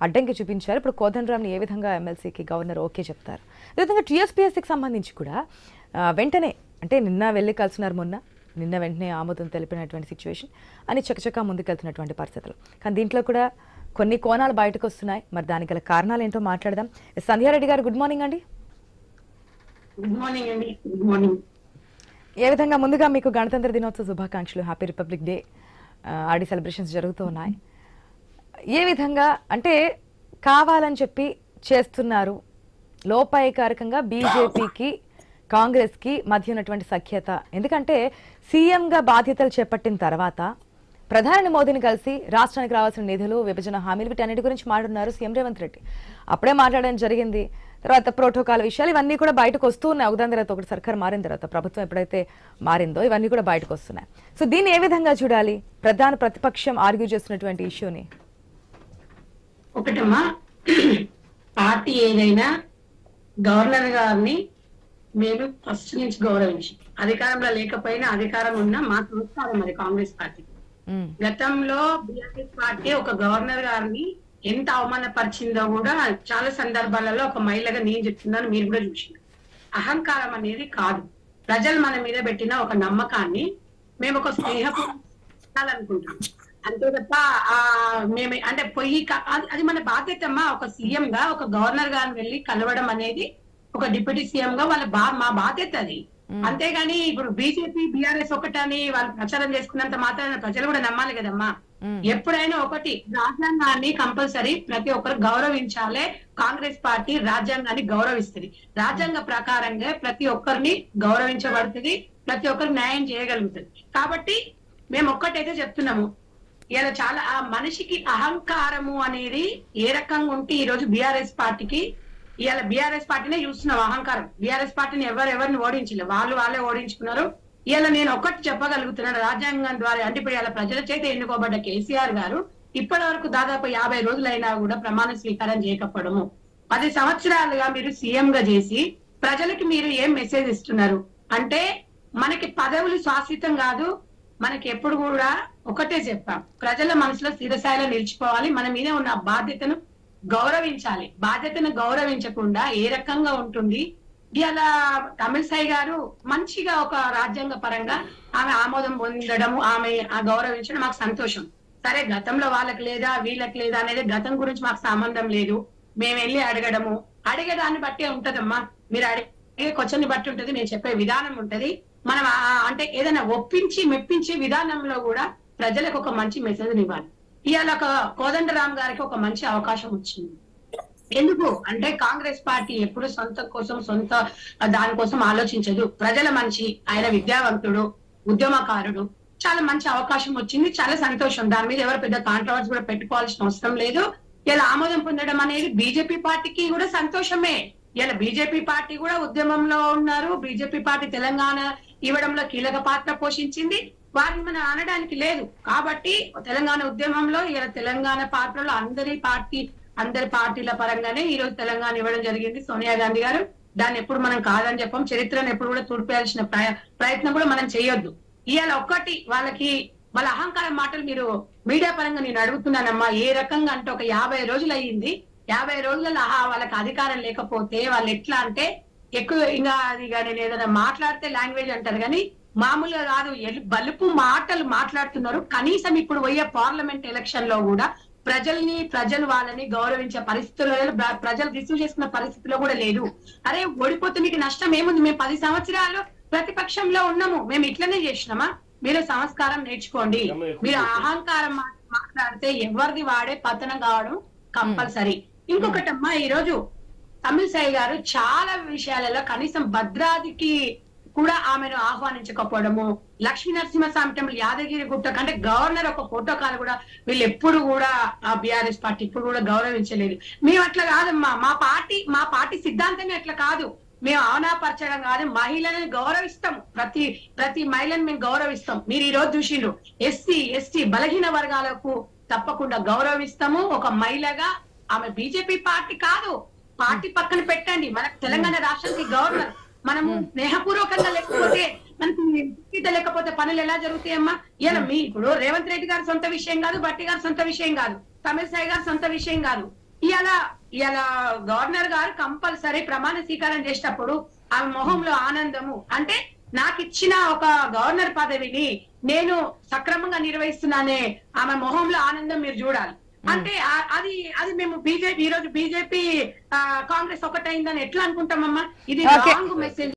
అడ్డంకి చూపించారు. ఇప్పుడు కోదండరామ్ని ఏ విధంగా ఎమ్మెల్సీకి గవర్నర్ ఓకే చెప్తారు? అదేవిధంగా టీఎస్పీఎస్సీకి సంబంధించి కూడా వెంటనే అంటే నిన్న వెళ్ళి కలిసినారు, నిన్న వెంటనే ఆమోదం తెలిపినటువంటి సిచ్యువేషన్ అని చకచకా ముందుకెళ్తున్నటువంటి పరిస్థితులు. కానీ దీంట్లో కూడా కొన్ని కోణాలు బయటకు వస్తున్నాయి. మరి దానికి గల కారణాలు ఏంటో మాట్లాడదాం. సంధ్యారెడ్డి గారు, గుడ్ మార్నింగ్ అండి. గుడ్ మార్నింగ్ అండి. Good morning. ఏ విధంగా ముందుగా మీకు గణతంత్ర దినోత్సవ శుభాకాంక్షలు, హ్యాపీ రిపబ్లిక్ డే. ఆడి సెలబ్రేషన్స్ జరుగుతూ ఉన్నాయి. ఏ విధంగా అంటే కావాలని చెప్పి చేస్తున్నారు, లోపాయకారకంగా బీజేపీకి కాంగ్రెస్కి మధ్య ఉన్నటువంటి సఖ్యత? ఎందుకంటే సీఎంగా బాధ్యతలు చేపట్టిన తర్వాత ప్రధాని మోదీని కలిసి రాష్ట్రానికి రావాల్సిన నిధులు, విభజన హామీలు, వీటన్నిటి గురించి మాట్లాడుతున్నారు సీఎం రేవంత్ రెడ్డి. అప్పుడే మాట్లాడడం జరిగింది. తర్వాత ప్రోటోకాల్ విషయాలు ఇవన్నీ కూడా బయటకు వస్తూ ఉన్నాయి. ఒకదాని తర్వాత ఒకటి సర్కార్ మారిన తర్వాత, ప్రభుత్వం ఎప్పుడైతే మారిందో ఇవన్నీ కూడా బయటకు వస్తున్నాయి. సో దీన్ని ఏ విధంగా చూడాలి, ప్రధాన ప్రతిపక్షం ఆర్గ్యూ చేస్తున్నటువంటి ఇష్యూని? ఒకటమ్మా, పార్టీ ఏదైనా గవర్నర్ గారిని మేము ఫస్ట్ నుంచి గౌరవించి, అధికారంలో లేకపోయినా అధికారం ఉన్నా మా సంస్కారం అది కాంగ్రెస్ పార్టీ. గతంలో బీఆర్ఎస్ పార్టీ ఒక గవర్నర్ గారిని ఎంత అవమానపరిచిందో కూడా చాలా సందర్భాలలో ఒక మహిళగా నేను చెప్తున్నాను, మీరు కూడా చూసినారు. అహంకారం అనేది కాదు, ప్రజలు మన మీద పెట్టిన ఒక నమ్మకాన్ని మేము ఒక స్నేహపూర్వకంగా అంతే తప్ప మేము అంటే అది మన బాధ్యత అమ్మా. ఒక సీఎం గా ఒక గవర్నర్ గారిని వెళ్ళి కలవడం అనేది ఒక డిప్యూటీ సీఎం గా మా బాధ్యత అది. అంతేగాని ఇప్పుడు బీజేపీ బీఆర్ఎస్ ఒకటని వాళ్ళు ప్రచారం చేసుకున్నంత మాత్రాన ప్రజలు కూడా నమ్మాలి కదమ్మా. ఎప్పుడైనా ఒకటి, రాజ్యాంగాన్ని కంపల్సరీ ప్రతి ఒక్కరు గౌరవించాలి. కాంగ్రెస్ పార్టీ రాజ్యాంగాన్ని గౌరవిస్తుంది. రాజ్యాంగ ప్రకారంగా ప్రతి ఒక్కరిని గౌరవించబడుతుంది, ప్రతి ఒక్కరు న్యాయం చేయగలుగుతుంది. కాబట్టి మేము ఒక్కటైతే చెప్తున్నాము, ఇలా చాలా ఆ మనిషికి అహంకారము అనేది ఏ రకంగా ఉంటే ఈ రోజు బీఆర్ఎస్ పార్టీకి, ఇవాళ బీఆర్ఎస్ పార్టీనే చూస్తున్నాం అహంకారం. బీఆర్ఎస్ పార్టీని ఎవరిని ఓడించలేదు, వాళ్ళే ఓడించుకున్నారు. ఇలా నేను ఒక్కటి చెప్పగలుగుతున్నాను, రాజ్యాంగం ద్వారా అంటే ఇప్పుడు ఇలా ప్రజల చేత ఎన్నుకోబడ్డ కేసీఆర్ గారు ఇప్పటి వరకు దాదాపు 50 రోజులైనా కూడా ప్రమాణ స్వీకారం చేయకపోవడము, 10 సంవత్సరాలుగా మీరు సీఎం గా చేసి ప్రజలకి మీరు ఏం మెసేజ్ ఇస్తున్నారు అంటే, మనకి పదవులు శాశ్వతం కాదు, మనకి ఎప్పుడు కూడా ఒకటే చెప్పాం, ప్రజల మనసులో స్థిరస్థాయిలో నిలిచిపోవాలి, మన మీద ఉన్న బాధ్యతను గౌరవించాలి. బాధ్యతను గౌరవించకుండా ఏ రకంగా ఉంటుంది? ఇలా తమిళసై గారు మంచిగా ఒక రాజ్యాంగ పరంగా ఆమె ఆమోదం పొందడము, ఆమె గౌరవించడం మాకు సంతోషం. సరే, గతంలో వాళ్ళకి లేదా వీళ్ళకి లేదా అనేది గతం గురించి మాకు సంబంధం లేదు. మేము వెళ్ళి అడిగేదాన్ని బట్టే ఉంటదమ్మా. మీరు అడిగే క్వశ్చన్ బట్టి ఉంటది, నేను చెప్పే విధానం ఉంటది. మనం అంటే ఏదైనా ఒప్పించి మెప్పించే విధానంలో కూడా ప్రజలకు ఒక మంచి మెసేజ్ ఇవ్వాలి. ఇవాళ ఒక కోదండరామ్ గారికి ఒక మంచి అవకాశం వచ్చింది. ఎందుకు అంటే కాంగ్రెస్ పార్టీ ఎప్పుడు సొంత దానికోసం ఆలోచించదు. ప్రజల మనిషి, ఆయన విద్యావంతుడు, ఉద్యమకారుడు, చాలా మంచి అవకాశం వచ్చింది, చాలా సంతోషం. దాని మీద ఎవరు పెద్ద కాంట్రవర్సీ కూడా పెట్టుకోవాల్సిన అవసరం లేదు. ఇలా ఆమోదం పొందడం అనేది బీజేపీ పార్టీకి కూడా సంతోషమే. ఇలా బీజేపీ పార్టీ కూడా ఉద్యమంలో ఉన్నారు. బీజేపీ పార్టీ తెలంగాణ ఇవ్వడంలో కీలక పాత్ర పోషించింది, వారిని మనం అనడానికి లేదు. కాబట్టి తెలంగాణ ఉద్యమంలో ఇలా తెలంగాణ పాత్రలో అందరి పార్టీల పరంగానే ఈ రోజు తెలంగాణ ఇవ్వడం జరిగింది సోనియా గాంధీ గారు. దాన్ని ఎప్పుడు మనం కాదని చెప్పం, చరిత్రను ఎప్పుడు కూడా తుడిపేయాల్సిన ప్రయత్నం కూడా మనం చేయొద్దు. ఇవాళ ఒక్కటి వాళ్ళ అహంకారం మాటలు మీరు మీడియా పరంగా నేను అడుగుతున్నానమ్మా, ఏ రకంగా అంటే ఒక 50 రోజులు అయ్యింది, 50 రోజులలో వాళ్ళకి అధికారం లేకపోతే వాళ్ళు ఎట్లా అంటే ఎక్కువ ఇంకా అది నేను ఏదైనా మాట్లాడితే లాంగ్వేజ్ అంటారు కానీ మామూలుగా కాదు, బలుపు మాటలు మాట్లాడుతున్నారు. కనీసం ఇప్పుడు పోయే పార్లమెంట్ ఎలక్షన్ లో కూడా ప్రజలు వాళ్ళని గౌరవించే పరిస్థితుల్లో, ప్రజలు రిసీవ్ చేసుకున్న పరిస్థితిలో కూడా లేదు. అరే ఓడిపోతే మీకు నష్టం ఏముంది? మేము 10 సంవత్సరాలు ప్రతిపక్షంలో ఉన్నాము, మేము ఇట్లనే చేసినామా? మీరు సంస్కారం నేర్చుకోండి. మీరు అహంకారం మాట్లాడితే ఎవరిది వాడే పతనం కావడం కంపల్సరీ. ఇంకొకటమ్మా, ఈ రోజు తమిళసై గారు చాలా విషయాలలో కనీసం భద్రాద్రికి కూడా ఆమెను ఆహ్వానించకపోవడము, లక్ష్మీ నరసింహస్వామి టెంపుల్ యాదగిరి గుట్ట కంటే గవర్నర్ ఒక ప్రోటోకాల్ కూడా వీళ్ళు ఎప్పుడు కూడా ఆ బీఆర్ఎస్ పార్టీ ఇప్పుడు కూడా గౌరవించలేదు. మేము అట్లా కాదమ్మా, మా పార్టీ సిద్ధాంతమే అట్లా కాదు. మేము అవనాపరచడం కాదు, మహిళలను గౌరవిస్తాం, ప్రతి మహిళను మేము గౌరవిస్తాం. మీరు ఈ రోజు చూసిండ్రు, ఎస్సీ బలహీన వర్గాలకు తప్పకుండా గౌరవిస్తాము. ఒక మహిళగా ఆమె బీజేపీ పార్టీ కాదు, పార్టీ పక్కన పెట్టండి, మనకు తెలంగాణ రాష్ట్రానికి గవర్నర్. మనము స్నేహపూర్వకంగా లేకపోతే మనకి లేకపోతే పనులు ఎలా జరుగుతాయమ్మా? ఇప్పుడు రేవంత్ రెడ్డి గారి సొంత విషయం కాదు, భట్టి గారి సొంత విషయం కాదు, తమిళసై గారి సొంత విషయం కాదు. ఇలా గవర్నర్ గారు కంపల్సరీ ప్రమాణ స్వీకారం చేసేటప్పుడు ఆమె మొహంలో ఆనందము అంటే నాకు ఇచ్చిన ఒక గవర్నర్ పదవిని నేను సక్రమంగా నిర్వహిస్తున్నానే ఆమె మొహంలో ఆనందం మీరు చూడాలి. అంటే అది అది మేము బీజేపీ ఈ రోజు బీజేపీ కాంగ్రెస్ ఒకటైందని ఎట్లా అనుకుంటామమ్మా? ఇది రాంగ్ మెసేజ్.